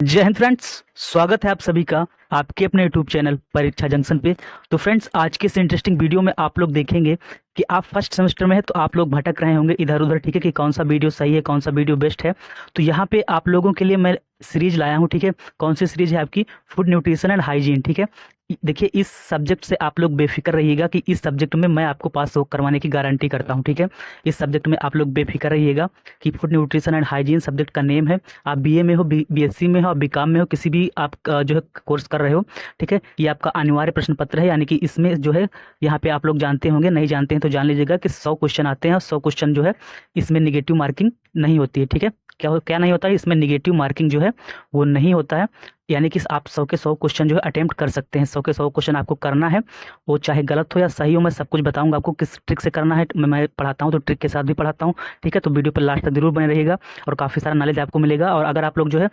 जय हिंद फ्रेंड्स। स्वागत है आप सभी का आपके अपने यूट्यूब चैनल परीक्षा जंक्शन पे। तो फ्रेंड्स, आज के इस इंटरेस्टिंग वीडियो में आप लोग देखेंगे कि आप फर्स्ट सेमेस्टर में है तो आप लोग भटक रहे होंगे इधर उधर, ठीक है, कि कौन सा वीडियो सही है, कौन सा वीडियो बेस्ट है। तो यहाँ पे आप लोगों के लिए मैं सीरीज लाया हूँ, ठीक है। कौन सी सीरीज है? आपकी फूड न्यूट्रिशन एंड हाइजीन, ठीक है। देखिए, इस सब्जेक्ट से आप लोग बेफिक्र रहिएगा कि इस सब्जेक्ट में मैं आपको पास हो करवाने की गारंटी करता हूँ, ठीक है। इस सब्जेक्ट में आप लोग बेफिक्र रहिएगा कि food nutrition and hygiene subject का नेम है। आप बीए में हो, बीएससी में हो, बीकॉम में हो, किसी भी आप जो है कोर्स कर रहे हो, ठीक है। ये आपका अनिवार्य प्रश्न पत्र है, यानी कि इसमें जो है यहाँ पे आप लोग जानते होंगे, नहीं जानते हैं तो जान लीजिएगा कि 100 क्वेश्चन आते हैं और 100 क्वेश्चन जो है इसमें निगेटिव मार्किंग नहीं होती है, ठीक है। क्या नहीं होता है इसमें? निगेटिव मार्किंग जो है वो नहीं होता है। यानी कि आप 100 के 100 क्वेश्चन जो है अटेम्प्ट कर सकते हैं। 100 के 100 क्वेश्चन आपको करना है, वो चाहे गलत हो या सही हो, मैं सब कुछ बताऊंगा आपको किस ट्रिक से करना है। मैं पढ़ाता हूँ तो ट्रिक के साथ भी पढ़ाता हूँ, ठीक है। तो वीडियो पर लास्ट तक जरूर बने रहिएगा और काफ़ी सारा नॉलेज आपको मिलेगा। और अगर आप लोग जो है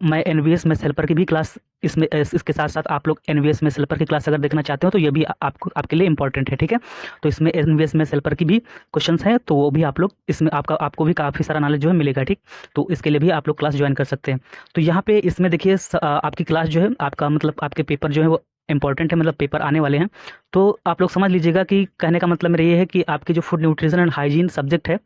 मैं एनवीएस में हेल्पर की भी क्लास इसमें इसके साथ साथ आप लोग एनवीएस में हेल्पर की क्लास अगर देखना चाहते हो तो ये भी आपको आपके लिए इंपॉर्टेंट है, ठीक है। तो इसमें एनवीएस में हेल्पर की भी क्वेश्चंस हैं, तो वो भी आप लोग इसमें आपको भी काफ़ी सारा नॉलेज जो है मिलेगा, ठीक। तो इसके लिए भी आप लोग क्लास ज्वाइन कर सकते हैं। तो यहाँ पे इसमें देखिए आपकी क्लास जो है आपका मतलब आपके पेपर जो है वो इंपॉर्टेंट है, मतलब पेपर आने वाले हैं। तो आप लोग समझ लीजिएगा कि कहने का मतलब मेरा ये है कि आपकी जो food nutrition and hygiene subject है,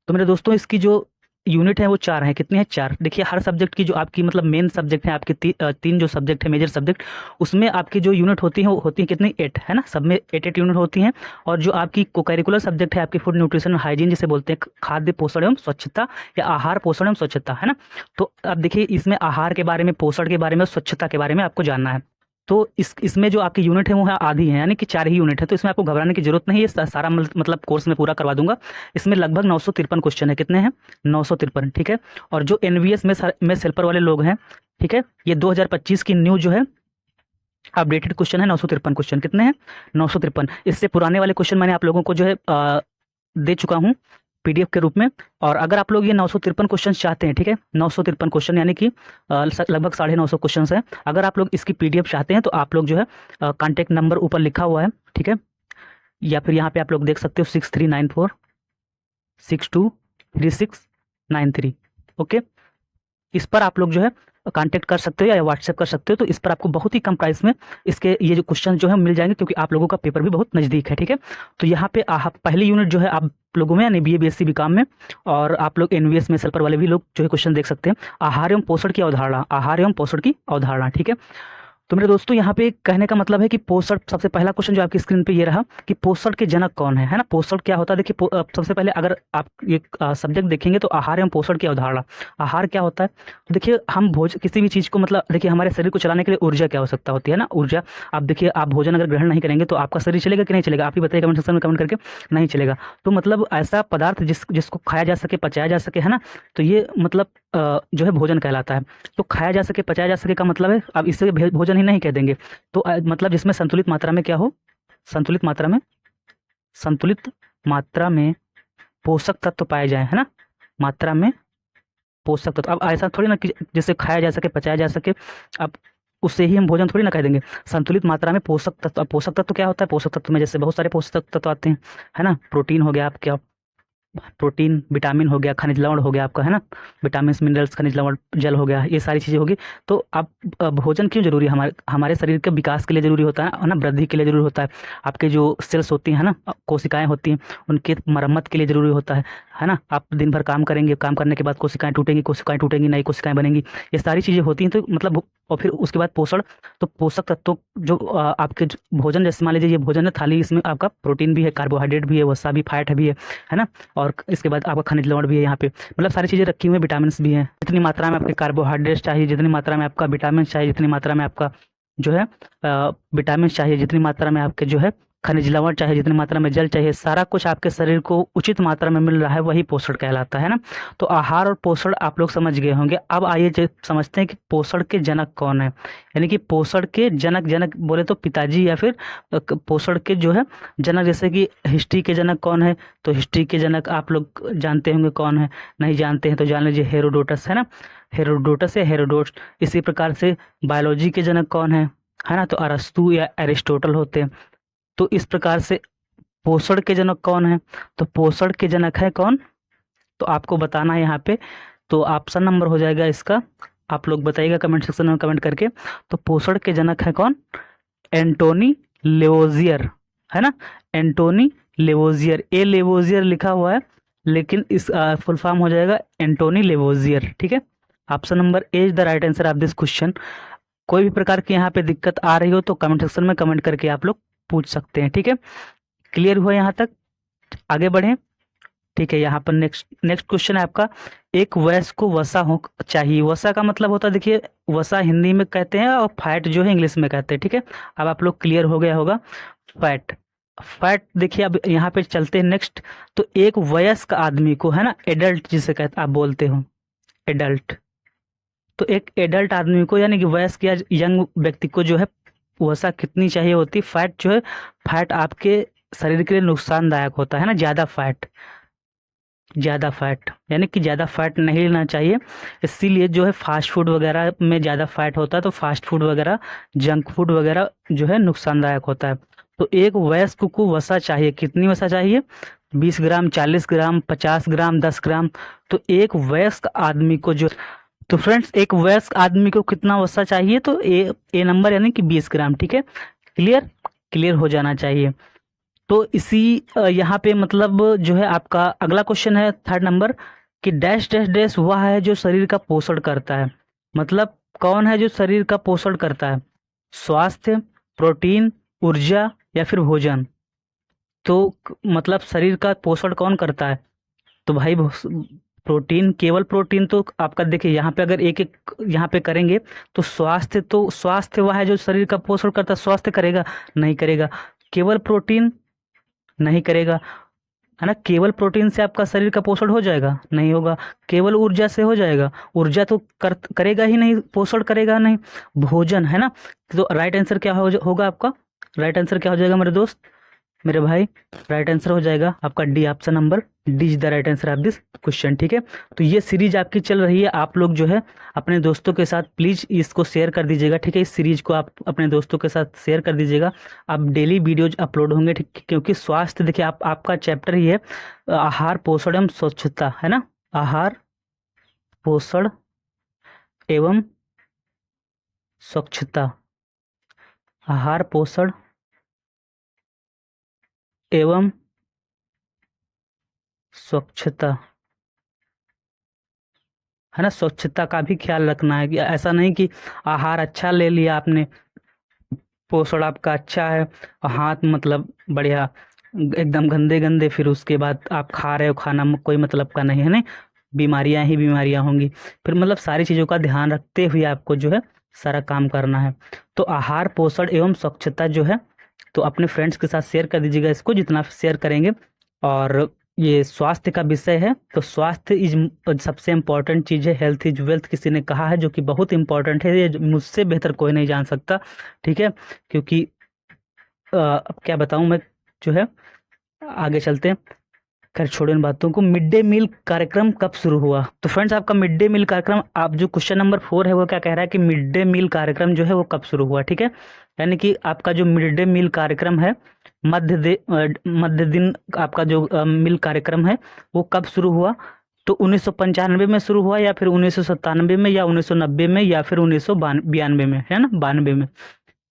तो मेरे दोस्तों इसकी जो यूनिट है वो 4 हैं। कितनी है? 4। देखिए, हर सब्जेक्ट की जो आपकी मतलब मेन सब्जेक्ट है, आपके 3 जो सब्जेक्ट है मेजर सब्जेक्ट, उसमें आपकी जो यूनिट होती है वो होती है कितनी? 8, है ना। सब में 8 यूनिट होती हैं। और जो आपकी को करिकुलर सब्जेक्ट है आपकी फूड न्यूट्रिशन हाइजीन जिसे बोलते हैं, खाद्य पोषण एवं स्वच्छता या आहार पोषण एवं स्वच्छता, है ना। तो अब देखिए, इसमें आहार के बारे में, पोषण के बारे में, स्वच्छता के बारे में आपको जानना है। तो इसमें जो आपकी यूनिट है वो है आधी है, यानी कि 4 ही यूनिट है। तो इसमें आपको घबराने की जरूरत नहीं है, ये सारा मतलब कोर्स में पूरा करवा दूंगा। इसमें लगभग 953 क्वेश्चन है। कितने हैं? 953, ठीक है। और जो एनवीएस में हेल्पर वाले लोग हैं, ठीक है, ये 2025 की न्यू जो है अपडेटेड क्वेश्चन है 953 क्वेश्चन। कितने हैं? 953। इससे पुराने वाले क्वेश्चन मैंने आप लोगों को जो है दे चुका हूँ पीडीएफ के रूप में। और अगर आप लोग ये 953 क्वेश्चन चाहते हैं, ठीक है, 953 क्वेश्चन यानी कि लगभग 950 क्वेश्चन है। अगर आप लोग इसकी पीडीएफ चाहते हैं तो आप लोग जो है कॉन्टैक्ट नंबर ऊपर लिखा हुआ है, ठीक है, या फिर यहाँ पे आप लोग देख सकते हो 6394623693। ओके, इस पर आप लोग जो है कांटेक्ट कर सकते हो या व्हाट्सएप कर सकते हो। तो इस पर आपको बहुत ही कम प्राइस में इसके ये जो क्वेश्चन जो है मिल जाएंगे, क्योंकि आप लोगों का पेपर भी बहुत नज़दीक है, ठीक है। तो यहाँ पे पहली यूनिट जो है आप लोगों में, यानी बीए बीएससी बीकॉम में, और आप लोग एनवीएस में हेल्पर वाले भी लोग जो है क्वेश्चन देख सकते हैं। आहार एवं पोषण की अवधारणा, आहार एवं पोषण की अवधारणा, ठीक है। तो मेरे दोस्तों, यहाँ पे कहने का मतलब है कि पोषण, सबसे पहला क्वेश्चन जो आपकी स्क्रीन पे ये रहा कि पोषण के जनक कौन है ना। पोषण क्या होता है? देखिए, सबसे पहले अगर आप ये सब्जेक्ट देखेंगे तो आहार एवं पोषण की अवधारणा, आहार क्या होता है? तो देखिए, हम किसी भी चीज़ को, मतलब देखिए, हमारे शरीर को चलाने के लिए ऊर्जा की आवश्यकता होती है ना, ऊर्जा। आप देखिए, आप भोजन अगर ग्रहण नहीं करेंगे तो आपका शरीर चलेगा कि नहीं चलेगा? आप ही बताइए कमेंट सेक्शन में कमेंट करके। नहीं चलेगा। तो मतलब ऐसा पदार्थ जिसको खाया जा सके, पचाया जा सके, है ना, तो ये मतलब जो है भोजन कहलाता है। तो खाया जा सके, पचाया जा सके का मतलब है, अब इसे भोजन ही नहीं कह देंगे। तो मतलब जिसमें संतुलित मात्रा में क्या हो? संतुलित मात्रा में, संतुलित मात्रा में पोषक तत्व पाए जाए, है ना। मात्रा में पोषक तत्व। अब ऐसा थोड़ी ना कि जिसे खाया जा सके, पचाया जा सके, अब उससे ही हम भोजन थोड़ी ना कह देंगे। संतुलित मात्रा में पोषक तत्व। अब पोषक तत्व क्या होता है? पोषक तत्व में जैसे बहुत सारे पोषक तत्व आते हैं, है ना। प्रोटीन हो गया आपका, प्रोटीन, विटामिन हो गया, खनिज लवण हो गया आपका, है ना। विटामिन, मिनरल्स, खनिज लवण, जल हो गया, ये सारी चीज़ें होगी। तो अब भोजन क्यों जरूरी है? हमारे हमारे शरीर के विकास के लिए जरूरी होता है ना, वृद्धि के लिए जरूरी होता है। आपके जो सेल्स होती हैं ना, कोशिकाएं होती हैं, उनकी मरम्मत के लिए जरूरी होता है ना। आप दिन भर काम करेंगे, काम करने के बाद कोशिकाएं टूटेंगी, नई कोशिकाएं बनेंगी, ये सारी चीज़ें होती हैं। तो मतलब, और फिर उसके बाद पोषण। तो पोषक तत्व जो आपके भोजन, जैसे मान लीजिए ये भोजन है थाली, इसमें आपका प्रोटीन भी है, कार्बोहाइड्रेट भी है, वसा भी, फैट भी है ना। और इसके बाद आपका खनिज लवण भी है यहाँ पे, मतलब सारी चीज़ें रखी हुई हैं, विटामिन भी हैं। जितनी मात्रा में आपके कार्बोहाइड्रेट चाहिए, जितनी मात्रा में आपका विटामिन चाहिए, जितनी मात्रा में आपका जो है विटामिन चाहिए, जितनी मात्रा में आपके जो है खनिज लवण चाहिए, जितनी मात्रा में जल चाहिए, सारा कुछ आपके शरीर को उचित मात्रा में मिल रहा है, वही पोषण कहलाता है ना। तो आहार और पोषण आप लोग समझ गए होंगे। अब आइए समझते हैं कि पोषण के जनक कौन है। यानी कि पोषण के जनक, जनक बोले तो पिताजी, या फिर पोषण के जो है जनक, जैसे कि हिस्ट्री के जनक कौन है? तो हिस्ट्री के जनक आप लोग जानते होंगे कौन है। नहीं जानते हैं तो जान लीजिए, हेरोडोटस, है ना। हेरोडोटस या हेरोडोट्स। इसी प्रकार से बायोलॉजी के जनक कौन है ना, तो अरस्तु या एरिस्टोटल होते हैं। तो इस प्रकार से पोषण के जनक कौन है? तो पोषण के जनक है कौन? तो आपको बताना है यहाँ पे। तो ऑप्शन नंबर हो जाएगा इसका आप लोग बताइएगा कमेंट सेक्शन में कमेंट करके। तो पोषण के जनक है कौन? एंटोनी लेवोजियर, है ना, एंटोनी लेवोजियर। ए लेवोजियर लिखा हुआ है, लेकिन इस फुल फॉर्म हो जाएगा एंटोनी लेवोजियर, ठीक है। Option number A is the right answer of this question. कोई भी प्रकार की यहाँ पे दिक्कत आ रही हो तो कमेंट सेक्शन में कमेंट करके आप लोग पूछ सकते हैं, ठीक है। क्लियर हुआ यहाँ तक? आगे बढ़ें, ठीक है। यहाँ पर नेक्स्ट क्वेश्चन है आपका, एक वयस्क को वसा हो चाहिए। वसा का मतलब होता है, देखिए वसा हिंदी में कहते हैं और फैट जो है इंग्लिश में कहते हैं, ठीक है। अब आप लोग क्लियर हो गया होगा। फैट, फैट देखिए, अब यहाँ पे चलते हैं नेक्स्ट। तो एक वयस्क आदमी को, है ना, एडल्ट जिसे कहते आप बोलते हो एडल्ट, तो एक एडल्ट आदमी को यानी कि वयस्क या यंग व्यक्ति को जो है वसा कितनी चाहिए होती? फैट जो है, फैट आपके शरीर के लिए नुकसानदायक होता है ना, ज़्यादा फैट, ज़्यादा फैट यानी कि ज़्यादा फैट नहीं लेना चाहिए। इसीलिए जो है फास्ट फूड वगैरह में ज़्यादा फैट होता है, तो फास्ट फूड वगैरह, जंक फूड वगैरह जो है नुकसानदायक होता है। तो एक वयस्क को वसा चाहिए, कितनी वसा चाहिए? 20 ग्राम, 40 ग्राम, 50 ग्राम, 10 ग्राम। तो एक वयस्क आदमी को जो, तो फ्रेंड्स एक वयस्क आदमी को कितना वसा चाहिए? तो ए नंबर यानी कि 20 ग्राम, ठीक है। क्लियर, क्लियर हो जाना चाहिए। तो इसी यहाँ पे मतलब जो है आपका अगला क्वेश्चन है थर्ड नंबर, कि डैश डैश डैश वह है जो शरीर का पोषण करता है। मतलब कौन है जो शरीर का पोषण करता है? स्वास्थ्य, प्रोटीन, ऊर्जा या फिर भोजन। तो मतलब शरीर का पोषण कौन करता है? तो भाई प्रोटीन, केवल प्रोटीन तो आपका देखिए यहाँ पे अगर एक एक यहाँ पे करेंगे तो स्वास्थ्य, तो स्वास्थ्य वह है जो शरीर का पोषण करता है, स्वास्थ्य करेगा? नहीं करेगा। केवल प्रोटीन नहीं करेगा, है ना। केवल प्रोटीन से आपका शरीर का पोषण हो जाएगा? नहीं होगा। केवल ऊर्जा से हो जाएगा? ऊर्जा तो करेगा ही नहीं, पोषण करेगा नहीं। भोजन, है ना। तो राइट आंसर क्या होगा आपका? राइट आंसर क्या हो जाएगा मेरे दोस्त, मेरे भाई? राइट आंसर हो जाएगा आपका D, option number D is the right answer of this question, ठीक है। तो ये सीरीज आपकी चल रही है, आप लोग जो है अपने दोस्तों के साथ प्लीज इसको शेयर कर दीजिएगा, ठीक है। इस सीरीज को आप अपने दोस्तों के साथ शेयर कर दीजिएगा। अब डेली वीडियोज अपलोड होंगे, ठीक, क्योंकि स्वास्थ्य देखिए आपका चैप्टर ही है आहार पोषण एवं स्वच्छता, है ना। आहार पोषण एवं स्वच्छता, आहार पोषण एवं स्वच्छता, है ना। स्वच्छता का भी ख्याल रखना है, कि ऐसा नहीं कि आहार अच्छा ले लिया आपने, पोषण आपका अच्छा है, हाथ मतलब बढ़िया एकदम गंदे गंदे, फिर उसके बाद आप खा रहे हो, खाना में कोई मतलब का नहीं है, नहीं, बीमारियां ही बीमारियां होंगी। फिर मतलब सारी चीज़ों का ध्यान रखते हुए आपको जो है सारा काम करना है। तो आहार पोषण एवं स्वच्छता जो है, तो अपने फ्रेंड्स के साथ शेयर कर दीजिएगा इसको, जितना शेयर करेंगे। और ये स्वास्थ्य का विषय है, तो स्वास्थ्य इज सबसे इम्पोर्टेंट चीज़ है। हेल्थ इज वेल्थ किसी ने कहा है, जो कि बहुत इंपॉर्टेंट है, ये मुझसे बेहतर कोई नहीं जान सकता, ठीक है। क्योंकि अब क्या बताऊं मैं, जो है आगे चलते हैं। खैर छोड़ो इन बातों को। मिड डे मील कार्यक्रम कब शुरू हुआ? तो फ्रेंड्स आपका मिड डे मील कार्यक्रम, आप जो क्वेश्चन नंबर 4 है वो क्या कह रहा है कि मिड डे मील कार्यक्रम जो है वो कब शुरू हुआ, ठीक है। यानी कि आपका जो मिड डे मील कार्यक्रम है, मध्य दिन आपका जो मील कार्यक्रम है वो कब शुरू हुआ? तो 1995 में शुरू हुआ, या फिर 1997 में, या 1990 में, या फिर 1992 में, है ना, 92 में।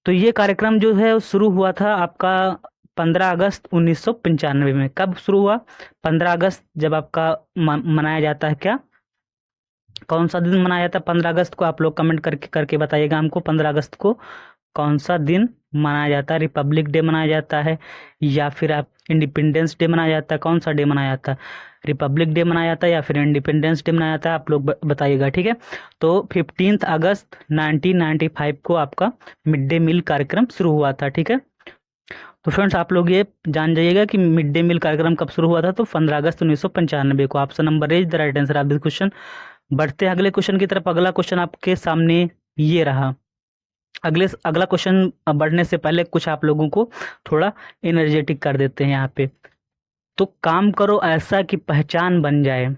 तो ये कार्यक्रम जो है शुरू हुआ था आपका 15 अगस्त 1995 में। कब शुरू हुआ? 15 अगस्त, जब आपका मनाया जाता है क्या, कौन सा दिन मनाया जाता है 15 अगस्त को? आप लोग कमेंट करके बताइएगा हमको, 15 अगस्त को कौन सा दिन मनाया जाता है? रिपब्लिक डे मनाया जाता है, या फिर आप इंडिपेंडेंस डे मनाया जाता है? कौन सा डे मनाया जाता है? रिपब्लिक डे मनाया जाता है या फिर इंडिपेंडेंस डे मनाया जाता है? आप लोग बताइएगा, ठीक है। तो 15 अगस्त 1995 को आपका मिड डे मील कार्यक्रम शुरू हुआ था, ठीक है। तो फ्रेंड्स आप लोग ये जान जाइएगा कि मिड डे मील कार्यक्रम कब शुरू हुआ था, तो 15 अगस्त 1995 को। Option number is the right answer of this question. बढ़ते हैं अगले क्वेश्चन की तरफ। अगला क्वेश्चन आपके सामने ये रहा। अगला क्वेश्चन बढ़ने से पहले कुछ आप लोगों को थोड़ा एनर्जेटिक कर देते हैं यहाँ पे। तो काम करो ऐसा कि पहचान बन जाए,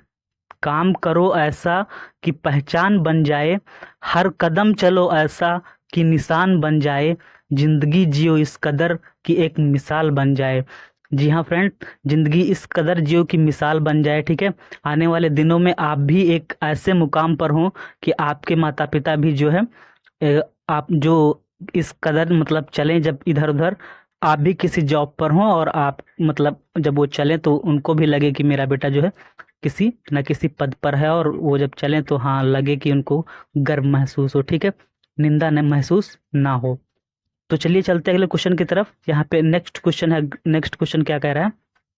काम करो ऐसा कि पहचान बन जाए, हर कदम चलो ऐसा कि निशान बन जाए, जिंदगी जियो इस कदर कि एक मिसाल बन जाए। जी हाँ फ्रेंड, ज़िंदगी इस कदर जियो कि मिसाल बन जाए, ठीक है। आने वाले दिनों में आप भी एक ऐसे मुकाम पर हों कि आपके माता पिता भी जो है आप जो इस कदर मतलब चलें जब इधर उधर, आप भी किसी जॉब पर हों और आप मतलब जब वो चलें तो उनको भी लगे कि मेरा बेटा जो है किसी न किसी पद पर है, और वो जब चलें तो हाँ लगे कि उनको गर्व महसूस हो, ठीक है, निंदा न महसूस ना हो। तो चलिए चलते हैं अगले क्वेश्चन की तरफ। यहाँ पे नेक्स्ट क्वेश्चन है, नेक्स्ट क्वेश्चन क्या कह रहा है।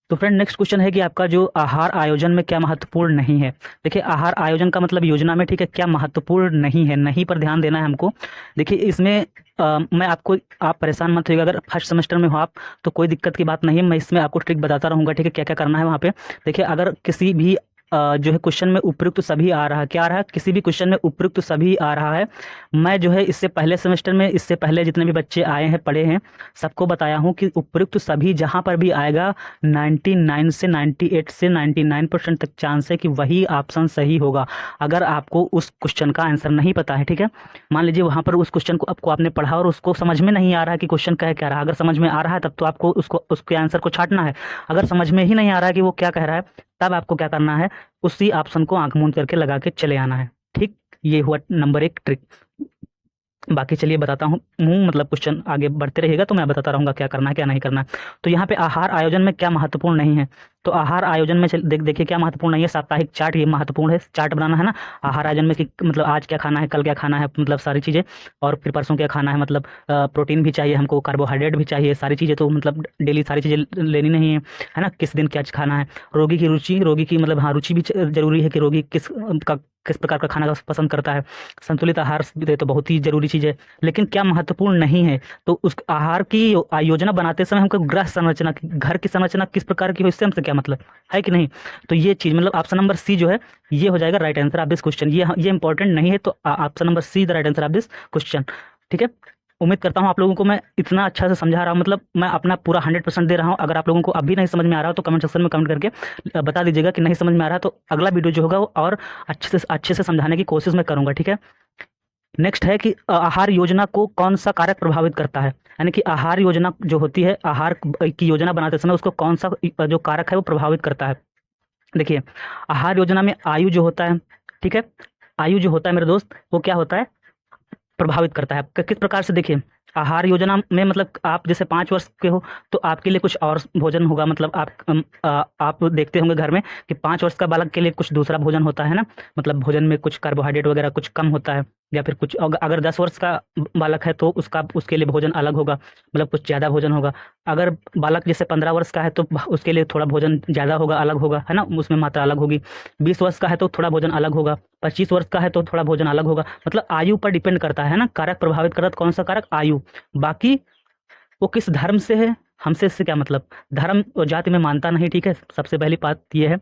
तो फ्रेंड नेक्स्ट क्वेश्चन है कि आपका जो आहार आयोजन में क्या महत्वपूर्ण नहीं है। देखिए आहार आयोजन का मतलब योजना में, ठीक है, क्या महत्वपूर्ण नहीं है, नहीं पर ध्यान देना है हमको। देखिए इसमें मैं आपको, आप परेशान मत होइएगा अगर फर्स्ट सेमेस्टर में हो आप, तो कोई दिक्कत की बात नहीं है, मैं इसमें आपको ट्रिक बताता रहूँगा, ठीक है, क्या क्या करना है वहाँ पे। देखिए अगर किसी भी जो है क्वेश्चन में उपयुक्त सभी आ रहा है, क्या आ रहा है, किसी भी क्वेश्चन में उपयुक्त सभी आ रहा है, मैं जो है इससे पहले सेमेस्टर में, इससे पहले जितने भी बच्चे आए हैं पढ़े हैं, सबको बताया हूँ कि उपयुक्त सभी जहाँ पर भी आएगा 99 से 98 से 99% तक चांस है कि वही ऑप्शन सही होगा। अगर आपको उस क्वेश्चन का आंसर नहीं पता है, ठीक है, मान लीजिए वहाँ पर उस क्वेश्चन को आपको आपने पढ़ा और उसको समझ में नहीं आ रहा है कि क्वेश्चन कह क्या रहा है। अगर समझ में आ रहा है तब तो आपको उसको उसके आंसर को छांटना है। अगर समझ में ही नहीं आ रहा है कि वो क्या कह रहा है, तब आपको क्या करना है, उसी ऑप्शन को आंख मूंद करके लगा के चले आना है। ठीक, ये हुआ नंबर 1 ट्रिक। बाकी चलिए बताता हूँ, मतलब क्वेश्चन आगे बढ़ते रहिएगा तो मैं बताता रहूँगा क्या करना है क्या नहीं करना है। तो यहाँ पे आहार आयोजन में क्या महत्वपूर्ण नहीं है, तो आहार आयोजन में देखिए क्या महत्वपूर्ण नहीं है, साप्ताहिक चार्ट ये महत्वपूर्ण है, चार्ट बनाना है ना आहार आयोजन में कि मतलब आज क्या खाना है, कल क्या खाना है, मतलब सारी चीज़ें, और फिर परसों क्या खाना है, मतलब प्रोटीन भी चाहिए हमको, कार्बोहाइड्रेट भी चाहिए, सारी चीज़ें तो मतलब डेली सारी चीज़ें लेनी नहीं है ना, किस दिन क्या खाना है। रोगी की रुचि, रोगी की मतलब हाँ रुचि भी जरूरी है कि रोगी किस प्रकार का खाना पसंद करता है। संतुलित आहार भी तो बहुत ही जरूरी चीज़ है। लेकिन क्या महत्वपूर्ण नहीं है, तो उस आहार की योजना बनाते समय हमको ग्रह संरचना, घर की संरचना किस प्रकार की हो, इससे हमसे क्या मतलब है कि नहीं। तो ये चीज़ मतलब ऑप्शन नंबर सी जो है ये हो जाएगा right answer of this question. ये इंपॉर्टेंट नहीं है, तो option number see the right answer of this question, ठीक है। उम्मीद करता हूँ आप लोगों को मैं इतना अच्छा से समझा रहा हूँ, मतलब मैं अपना पूरा 100% दे रहा हूँ। अगर आप लोगों को अभी नहीं समझ में आ रहा हो तो कमेंट सेक्शन में कमेंट करके बता दीजिएगा कि नहीं समझ में आ रहा है, तो अगला वीडियो जो होगा वो और अच्छे से समझाने की कोशिश मैं करूँगा, ठीक है। नेक्स्ट है कि आहार योजना को कौन सा कारक प्रभावित करता है, यानी कि आहार योजना जो होती है, आहार की योजना बनाते समय उसको कौन सा जो कारक है वो प्रभावित करता है। देखिए आहार योजना में आयु जो होता है, ठीक है, आयु जो होता है मेरे दोस्त वो क्या होता है, प्रभावित करता है। किस प्रकार से, देखिए आहार योजना में मतलब आप जैसे 5 वर्ष के हो तो आपके लिए कुछ और भोजन होगा, मतलब आप देखते होंगे घर में कि 5 वर्ष का बालक के लिए कुछ दूसरा भोजन होता है ना, मतलब भोजन में कुछ कार्बोहाइड्रेट वगैरह कुछ कम होता है, या फिर कुछ अगर 10 वर्ष का बालक है तो उसके लिए भोजन अलग होगा, मतलब कुछ ज़्यादा भोजन होगा। अगर बालक जैसे 15 वर्ष का है तो उसके लिए थोड़ा भोजन ज़्यादा होगा, अलग होगा, है ना, उसमें मात्रा अलग होगी। 20 वर्ष का है तो थोड़ा भोजन अलग होगा, 25 वर्ष का है तो थोड़ा भोजन अलग होगा, मतलब आयु पर डिपेंड करता है ना, कारक प्रभावित करता है कौन सा कारक, आयु। बाकी वो किस धर्म से है, हमसे इससे क्या मतलब, धर्म और जाति में मानता नहीं, ठीक है, सबसे पहली बात ये है।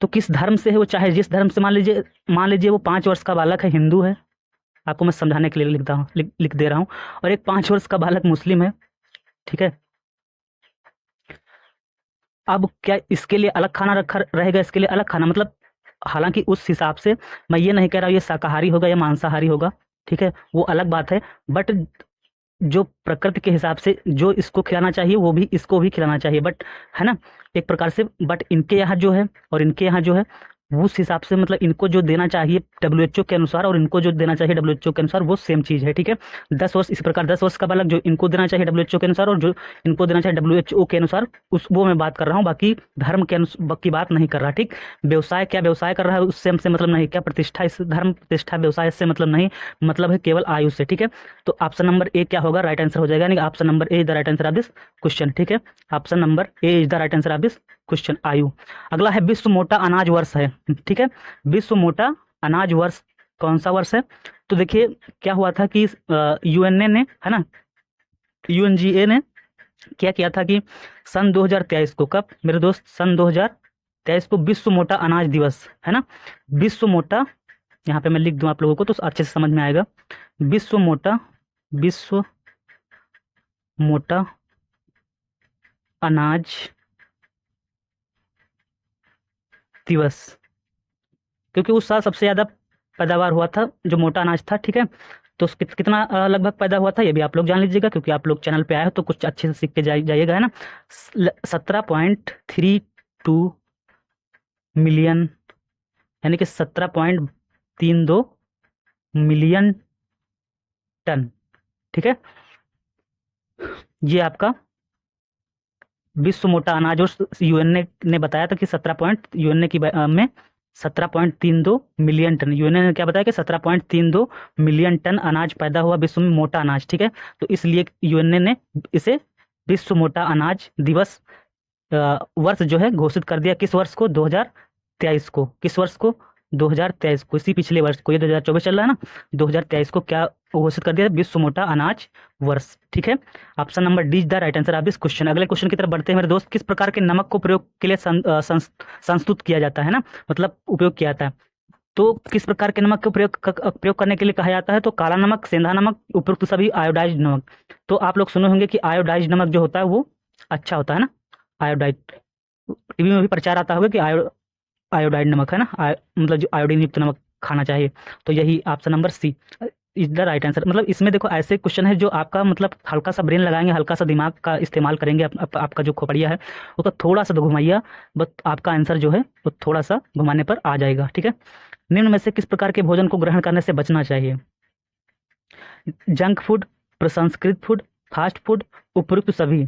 तो किस धर्म से है वो, चाहे जिस धर्म से, मान लीजिए वो 5 वर्ष का बालक है, हिंदू है, आपको मैं समझाने के लिए लिखता हूँ, लिख दे रहा हूँ, और एक 5 वर्ष का बालक मुस्लिम है, ठीक है। अब क्या इसके लिए अलग खाना रखा रहेगा, इसके लिए अलग खाना, मतलब हालांकि उस हिसाब से मैं ये नहीं कह रहा हूँ ये शाकाहारी होगा या मांसाहारी होगा, ठीक है, वो अलग बात है। बट जो प्रकृति के हिसाब से जो इसको खिलाना चाहिए वो भी इसको भी खिलाना चाहिए, बट है ना, एक प्रकार से। बट इनके यहाँ जो है और इनके यहाँ जो है उस हिसाब से, मतलब इनको जो देना चाहिए डब्ल्यूएचओ के अनुसार और इनको जो देना चाहिए डब्ल्यूएचओ के अनुसार वो सेम चीज़ है, ठीक है। 10 वर्ष, इस प्रकार 10 वर्ष का बालक जो इनको देना चाहिए डब्ल्यूएचओ के अनुसार और जो इनको देना चाहिए डब्ल्यूएचओ के अनुसार, उस वो मैं बात कर रहा हूँ, बाकी धर्म के की बात नहीं कर रहा, ठीक। व्यवसाय, क्या व्यवसाय कर रहा है उससे हमसे मतलब नहीं, क्या प्रतिष्ठा, इस धर्म प्रतिष्ठा व्यवसाय इससे मतलब नहीं, मतलब है केवल आयु से, ठीक है। तो ऑप्शन नंबर ए क्या होगा, राइट आंसर हो जाएगा, यानी option number A is the right answer of this question, ठीक है। Option number A is the right answer of this question, आयु। अगला है विश्व मोटा अनाज वर्ष है, ठीक है। विश्व मोटा अनाज वर्ष कौन सा वर्ष है, तो देखिए क्या हुआ था कि यूएनए ने, है ना, यूएनजीए ने क्या किया था कि सन 2023 को, कब मेरे दोस्त, सन 2023 को विश्व मोटा अनाज दिवस, है ना, विश्व मोटा, यहाँ पे मैं लिख दूं आप लोगों को तो अच्छे से समझ में आएगा, विश्व मोटा, विश्व मोटा अनाज दिवस, क्योंकि उस साल सबसे ज़्यादा पैदावार हुआ था जो मोटा अनाज था, ठीक है। तो कितना लगभग पैदा हुआ था ये भी आप लोग जान लीजिएगा, क्योंकि आप लोग चैनल पे आए हो तो कुछ अच्छे से सीख के जाइएगा, है ना। 17.32 मिलियन, यानी कि 17.32 मिलियन टन, ठीक है। ये आपका विश्व मोटा अनाज, और यूएनए ने बताया था कि 17.32 मिलियन टन, यूएनए ने क्या बताया कि 17.32 मिलियन टन अनाज पैदा हुआ विश्व में, मोटा अनाज, ठीक है। तो इसलिए यूएनए ने इसे विश्व मोटा अनाज दिवस वर्ष जो है घोषित कर दिया। किस वर्ष को? 2023 को। किस वर्ष को? 2023 को। इसी पिछले वर्ष को, ये 2024 चल रहा है ना, 2023 को क्या घोषित कर दिया? विश्व मोटा अनाज वर्ष, ठीक है। Option number D is the right answer of this question. अगले क्वेश्चन की तरफ बढ़ते हैं मेरे दोस्त। किस प्रकार के नमक को प्रयोग के लिए संस्तुत किया जाता है ना, मतलब उपयोग किया जाता है। तो किस प्रकार के नमक का प्रयोग करने के लिए कहा जाता है? तो काला नमक, सेंधा नमक, उपयुक्त सभी, आयोडाइज्ड नमक। तो आप लोग सुने होंगे कि आयोडाइज्ड नमक जो होता है वो अच्छा होता है ना, आयोडाइड। टीवी में भी प्रचार आता होगा कि आयोडाइड नमक है ना, मतलब जो आयोडीन युक्त नमक खाना चाहिए। तो यही option number C is the right answer. मतलब इसमें देखो ऐसे क्वेश्चन है जो आपका मतलब हल्का सा ब्रेन लगाएंगे, हल्का सा दिमाग का इस्तेमाल करेंगे, आपका जो खोपड़िया है उसको थोड़ा सा घुमाइए, बस आपका आंसर जो है वो थोड़ा सा घुमाने पर आ जाएगा, ठीक है। निम्न में से किस प्रकार के भोजन को ग्रहण करने से बचना चाहिए? जंक फूड, प्रसंस्कृत फूड, फास्ट फूड, उपयुक्त सभी।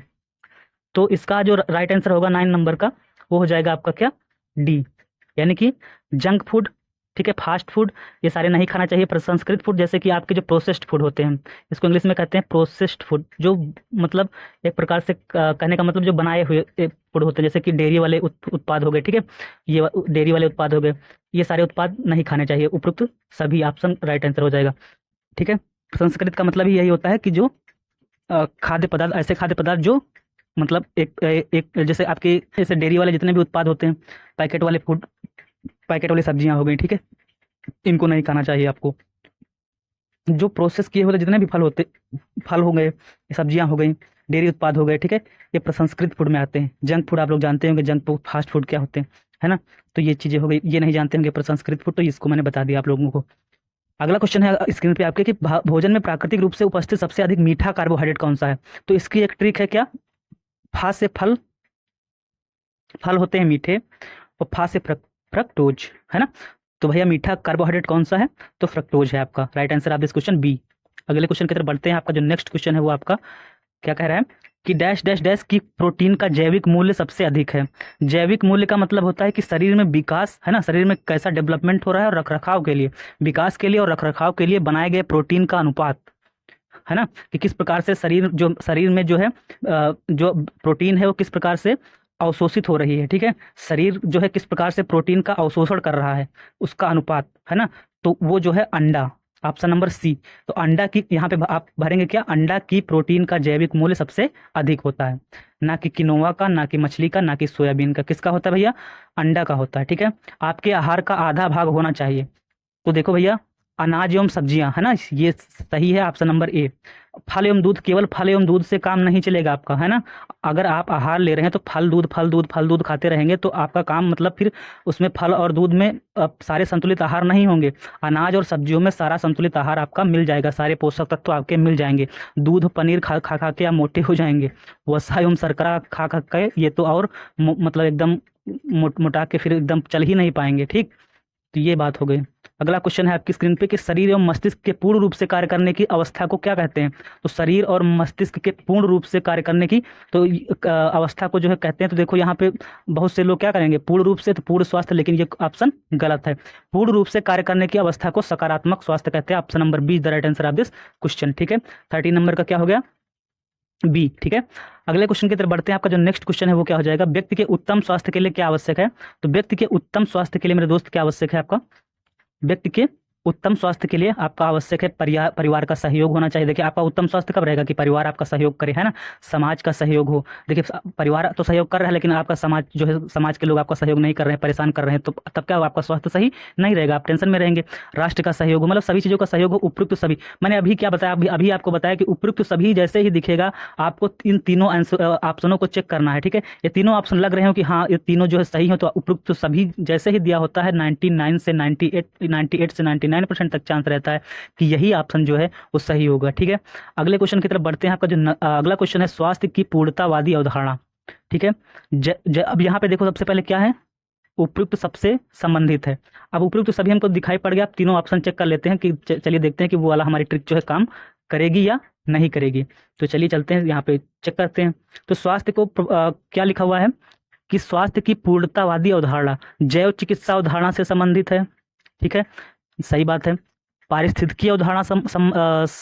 तो इसका जो राइट आंसर होगा 9 नंबर का, वो हो जाएगा आपका क्या? डी, यानी कि जंक फूड, ठीक है, फास्ट फूड ये सारे नहीं खाना चाहिए। प्रसंस्कृत फूड जैसे कि आपके जो प्रोसेस्ड फूड होते हैं, इसको इंग्लिश में कहते हैं प्रोसेस्ड फूड, जो मतलब एक प्रकार से कहने का मतलब जो बनाए हुए फूड होते हैं, जैसे कि डेयरी वाले उत्पाद हो गए, ठीक है, ये डेयरी वाले उत्पाद हो गए, ये सारे उत्पाद नहीं खाने चाहिए। उपयुक्त सभी ऑप्शन राइट आंसर हो जाएगा, ठीक है। प्रसंस्कृत का मतलब ही यही होता है कि जो खाद्य पदार्थ, ऐसे खाद्य पदार्थ जो मतलब एक जैसे आपके जैसे डेयरी वाले जितने भी उत्पाद होते हैं, पैकेट वाले फूड, पैकेट वाली सब्जियां हो गई, ठीक है, इनको नहीं खाना चाहिए आपको। जो प्रोसेस किए हुए जितने भी फल हो गए, सब्जियां हो गई, डेयरी उत्पाद हो गए, ठीक है, ये प्रसंस्कृत फूड में आते हैं। जंक फूड आप लोग जानते होंगे, जंक फूड, फास्ट फूड क्या होते हैं, है ना। तो ये चीजें हो गई, ये नहीं जानते होंगे प्रसंस्कृत फूड, तो इसको मैंने बता दिया आप लोगों को। अगला क्वेश्चन है स्क्रीन पे आपके कि भोजन में प्राकृतिक रूप से उपस्थित सबसे अधिक मीठा कार्बोहाइड्रेट कौन सा है? तो इसकी एक ट्रिक है क्या, फा से फल, फल होते हैं मीठे, और फा से फ्रक्टोज, है ना। तो भैया मीठा कार्बोहाइड्रेट कौन सा है? तो फ्रक्टोज है आपका right answer of this question B. अगले क्वेश्चन की तरफ बढ़ते हैं। आपका जो नेक्स्ट क्वेश्चन है वो आपका क्या कह रहा है कि डैश डैश डैश की प्रोटीन का जैविक मूल्य सबसे अधिक है। जैविक मूल्य का मतलब होता है कि शरीर में विकास, है ना, शरीर में कैसा डेवलपमेंट हो रहा है और रखरखाव के लिए, विकास के लिए और रखरखाव के लिए बनाए गए प्रोटीन का अनुपात, है ना, कि किस प्रकार से शरीर में जो है जो प्रोटीन है वो किस प्रकार से अवशोषित हो रही है, ठीक है, शरीर जो है किस प्रकार से प्रोटीन का अवशोषण कर रहा है, उसका अनुपात, है ना। तो वो जो है अंडा, ऑप्शन नंबर सी। तो अंडा की यहाँ पे आप भरेंगे क्या? अंडा की प्रोटीन का जैविक मूल्य सबसे अधिक होता है, ना कि किनोवा का, ना कि मछली का, ना कि सोयाबीन का। किसका होता है भैया? अंडा का होता है, ठीक है। आपके आहार का आधा भाग होना चाहिए। तो देखो भैया, अनाज एवं सब्जियां, है ना, ये सही है ऑप्शन नंबर ए। फल एवं दूध, केवल फल एवं दूध से काम नहीं चलेगा आपका, है ना। अगर आप आहार ले रहे हैं तो फल दूध फल दूध फल दूध खाते रहेंगे तो आपका काम मतलब फिर उसमें फल और दूध में सारे संतुलित आहार नहीं होंगे। अनाज और सब्जियों में सारा संतुलित आहार आपका मिल जाएगा, सारे पोषक तत्व आपके मिल जाएंगे। दूध पनीर खा खा के आप मोटे हो जाएंगे। वसा एवं शर्करा खा खा के ये तो और मतलब एकदम मोटा के फिर एकदम चल ही नहीं पाएंगे, ठीक। तो ये बात हो गई। अगला क्वेश्चन है आपकी स्क्रीन पे कि शरीर एवं मस्तिष्क के पूर्ण रूप से कार्य करने की अवस्था को क्या कहते हैं? तो शरीर और मस्तिष्क के पूर्ण रूप से कार्य करने की तो अवस्था को जो है कहते हैं। तो देखो यहाँ पे बहुत से लोग क्या करेंगे, पूर्ण रूप से, तो पूर्ण स्वास्थ्य, लेकिन ये ऑप्शन गलत है। पूर्ण रूप से कार्य करने की अवस्था को सकारात्मक स्वास्थ्य कहते हैं। Option number be the right answer of this question, ठीक है। 13 नंबर का क्या हो गया? बी, ठीक है। अगले क्वेश्चन की तरफ बढ़ते हैं। आपका जो नेक्स्ट क्वेश्चन है वो क्या हो जाएगा? व्यक्ति के उत्तम स्वास्थ्य के लिए क्या आवश्यक है? तो व्यक्ति के उत्तम स्वास्थ्य के लिए मेरे दोस्त क्या आवश्यक है आपका? व्यक्ति के उत्तम स्वास्थ्य के लिए आपका आवश्यक है परिवार का सहयोग होना चाहिए। देखिए आपका उत्तम स्वास्थ्य कब रहेगा कि परिवार आपका सहयोग करे, है ना, समाज का सहयोग हो। देखिए परिवार तो सहयोग कर रहा है लेकिन आपका समाज जो है, समाज के लोग आपका सहयोग नहीं कर रहे हैं, परेशान कर रहे हैं, तो तब क्या आपका स्वास्थ्य सही नहीं रहेगा, आप टेंशन में रहेंगे। राष्ट्र का सहयोग हो, मतलब सभी चीज़ों का सहयोग हो। उपयुक्त सभी, मैंने अभी क्या बताया, अभी आपको बताया कि उपयुक्त सभी जैसे ही दिखेगा आपको इन तीनों ऑप्शनों को चेक करना है, ठीक है। ये तीनों ऑप्शन लग रहे हो कि हाँ ये तीनों जो है सही हो, तो उपयुक्त सभी जैसे ही दिया होता है 99 से 98 से 99 99% तक चांस रहता है कि यही ऑप्शन जो है वो सही होगा। ठीक है, अगले क्वेश्चन की तरफ बढ़ते हैं। आपका जो अगला क्वेश्चन है स्वास्थ्य की पूर्णतावादी अवधारणा। ठीक है, अब यहाँ पे देखो सबसे पहले क्या है, उपयुक्त सबसे संबंधित है। अब उपयुक्त सभी हमको दिखाई पड़ गया। आप तीनों ऑप्शन चेक कर लेते हैं कि चलिए देखते हैं कि वो वाला हमारी ट्रिक जो है काम करेगी या नहीं करेगी। तो चलिए चलते हैं यहाँ पे चेक करते हैं। तो स्वास्थ्य को क्या लिखा हुआ है कि स्वास्थ्य की पूर्णतावादी अवधारणा जैव चिकित्सा अवधारणा से संबंधित है। ठीक है, सही बात है। पारिस्थितिकी अवधारणा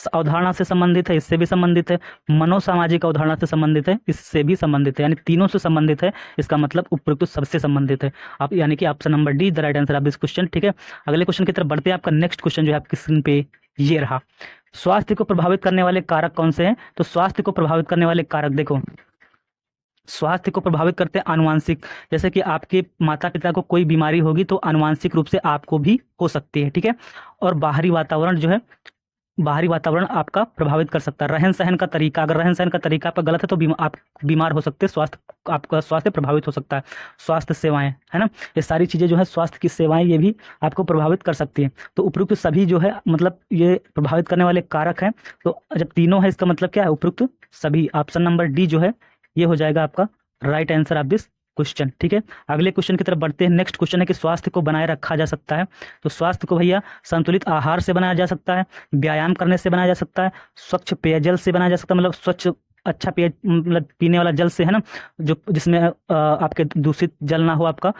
अवधारणा से संबंधित है, इससे भी संबंधित है। मनोसामाजिक अवधारणा से संबंधित है, इससे भी संबंधित है, यानी तीनों से संबंधित है। इसका मतलब उपयुक्त सबसे संबंधित है। आप यानी कि option number D the right answer of this question. ठीक है, अगले क्वेश्चन की तरफ बढ़ते हैं। आपका नेक्स्ट क्वेश्चन जो है आपकी स्क्रीन पे ये रहा, स्वास्थ्य को प्रभावित करने वाले कारक कौन से हैं। तो स्वास्थ्य को प्रभावित करने वाले कारक देखो, स्वास्थ्य को प्रभावित करते हैं आनुवांशिक, जैसे कि आपके माता पिता को कोई बीमारी होगी तो आनुवांशिक रूप से आपको भी हो सकती है। ठीक है, और बाहरी वातावरण जो है, बाहरी वातावरण आपका प्रभावित कर सकता है। रहन सहन का तरीका, अगर रहन सहन का तरीका आपका गलत है तो आप बीमार हो सकते हैं, स्वास्थ्य आपका स्वास्थ्य प्रभावित हो सकता है। स्वास्थ्य सेवाएं है ना, ये सारी चीज़ें जो है स्वास्थ्य की सेवाएं ये भी आपको प्रभावित कर सकती हैं। तो उपयुक्त सभी जो है मतलब ये प्रभावित करने वाले कारक हैं। तो जब तीनों है इसका मतलब क्या है, उपयुक्त सभी। ऑप्शन नंबर डी जो है ये हो जाएगा आपका right answer of this question. ठीक है, अगले क्वेश्चन की तरफ बढ़ते हैं। नेक्स्ट क्वेश्चन है कि स्वास्थ्य को बनाए रखा जा सकता है। तो स्वास्थ्य को भैया संतुलित आहार से बनाया जा सकता है, व्यायाम करने से बनाया जा सकता है, स्वच्छ पेयजल से बनाया जा सकता है, मतलब स्वच्छ अच्छा पेय मतलब पीने वाला जल से है ना, जो जिसमें आपके दूषित जल ना हो आपका,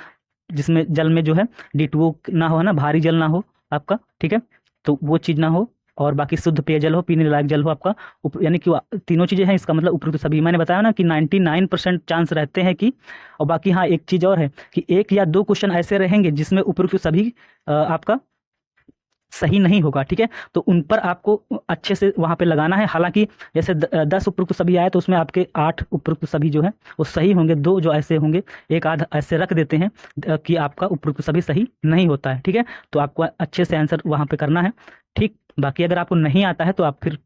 जिसमें जल में जो है D2O ना हो, है ना, भारी जल ना हो आपका। ठीक है, तो वो चीज़ ना हो, और बाकी शुद्ध पेयजल हो, पीने लायक जल हो आपका। यानी कि तीनों चीज़ें हैं, इसका मतलब उपयुक्त सभी। मैंने बताया ना कि 99% चांस रहते हैं कि, और बाकी हाँ एक चीज़ और है कि एक या दो क्वेश्चन ऐसे रहेंगे जिसमें उपयुक्त सभी आपका सही नहीं होगा। ठीक है, तो उन पर आपको अच्छे से वहाँ पे लगाना है। हालांकि जैसे 10 उपयुक्त सभी आए तो उसमें आपके 8 उपयुक्त सभी जो है वो सही होंगे, 2 जो ऐसे होंगे, एक आध ऐसे रख देते हैं कि आपका उपयुक्त सभी सही नहीं होता है। ठीक है, तो आपको अच्छे से आंसर वहाँ पे करना है। ठीक, बाकी अगर आपको नहीं आता है तो आप फिर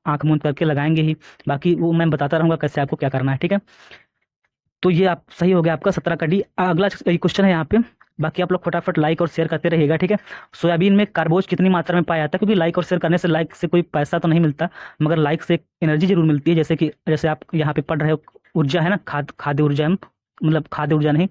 आंख मूंद करके लगाएंगे ही, बाकी वो मैं बताता रहूँगा कैसे आपको क्या करना है। ठीक है, तो ये आप सही हो गया आपका 17 का डी। अगला क्वेश्चन है यहाँ पे, बाकी आप लोग फटाफट लाइक और शेयर करते रहिएगा। ठीक है, सोयाबीन में कार्बोज कितनी मात्रा में पाया जाता है, क्योंकि लाइक और शेयर करने से लाइक से कोई पैसा तो नहीं मिलता, मगर लाइक से एक एनर्जी जरूर मिलती है। जैसे आप यहाँ पे पढ़ रहे हो ऊर्जा है ना, खाद्य ऊर्जा, मतलब खाद्य ऊर्जा नहीं,